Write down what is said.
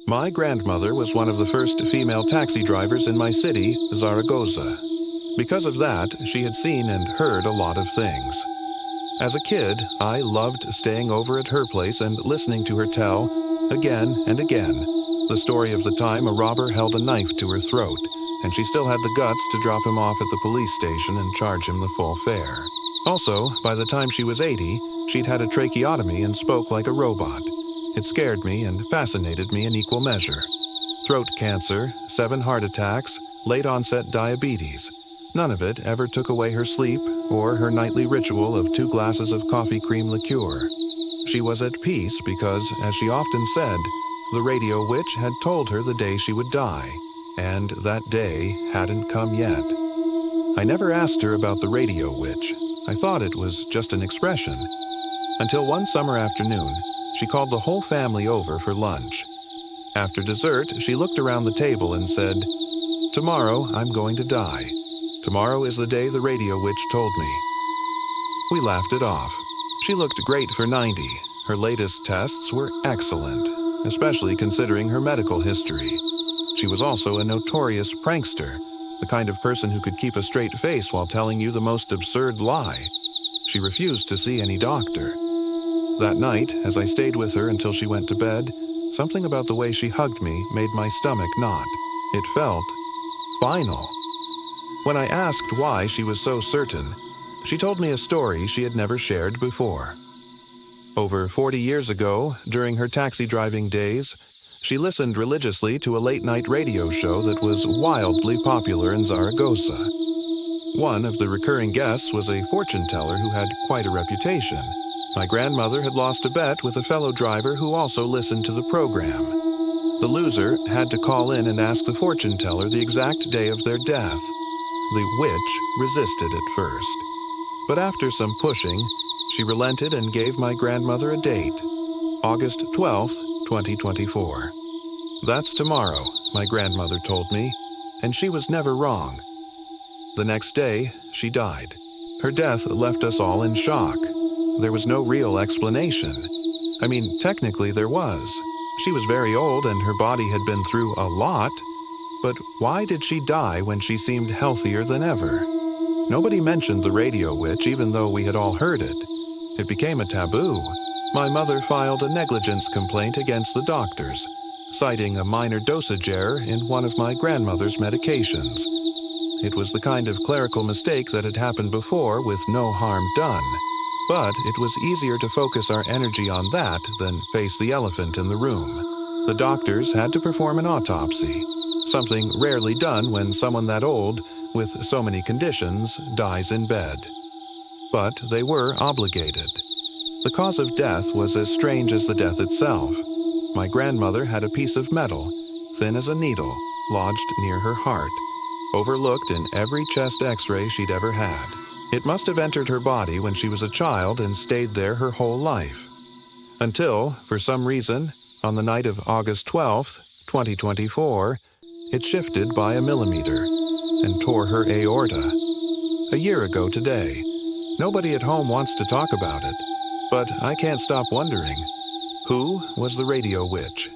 My grandmother was one of the first female taxi drivers in my city, Zaragoza. Because of that, she had seen and heard a lot of things. As a kid, I loved staying over at her place and listening to her tell, again and again, the story of the time a robber held a knife to her throat, and she still had the guts to drop him off at the police station and charge him the full fare. Also, by the time she was 80, she'd had a tracheotomy and spoke like a robot. It scared me and fascinated me in equal measure. Throat cancer, 7 heart attacks, late-onset diabetes. None of it ever took away her sleep or her nightly ritual of 2 glasses of coffee cream liqueur. She was at peace because, as she often said, the radio witch had told her the day she would die, and that day hadn't come yet. I never asked her about the radio witch. I thought it was just an expression. Until one summer afternoon, she called the whole family over for lunch. After dessert, she looked around the table and said, "Tomorrow I'm going to die. Tomorrow is the day the radio witch told me." We laughed it off. She looked great for 90. Her latest tests were excellent, especially considering her medical history. She was also a notorious prankster, the kind of person who could keep a straight face while telling you the most absurd lie. She refused to see any doctor. That night, as I stayed with her until she went to bed, something about the way she hugged me made my stomach knot. It felt final. When I asked why she was so certain, she told me a story she had never shared before. Over 40 years ago, during her taxi driving days, she listened religiously to a late-night radio show that was wildly popular in Zaragoza. One of the recurring guests was a fortune teller who had quite a reputation. My grandmother had lost a bet with a fellow driver who also listened to the program. The loser had to call in and ask the fortune teller the exact day of their death. The witch resisted at first, but after some pushing, she relented and gave my grandmother a date, August 12th, 2024. "That's tomorrow," my grandmother told me, and she was never wrong. The next day, she died. Her death left us all in shock. There was no real explanation. I mean, technically there was. She was very old and her body had been through a lot, but why did she die when she seemed healthier than ever? Nobody mentioned the radio witch, even though we had all heard it. It became a taboo. My mother filed a negligence complaint against the doctors, citing a minor dosage error in one of my grandmother's medications. It was the kind of clerical mistake that had happened before with no harm done, but it was easier to focus our energy on that than face the elephant in the room. The doctors had to perform an autopsy, something rarely done when someone that old, with so many conditions, dies in bed. But they were obligated. The cause of death was as strange as the death itself. My grandmother had a piece of metal, thin as a needle, lodged near her heart, overlooked in every chest x-ray she'd ever had. It must have entered her body when she was a child and stayed there her whole life. Until, for some reason, on the night of August 12th, 2024, it shifted by a millimeter and tore her aorta. A year ago today. Nobody at home wants to talk about it, but I can't stop wondering, who was the radio witch?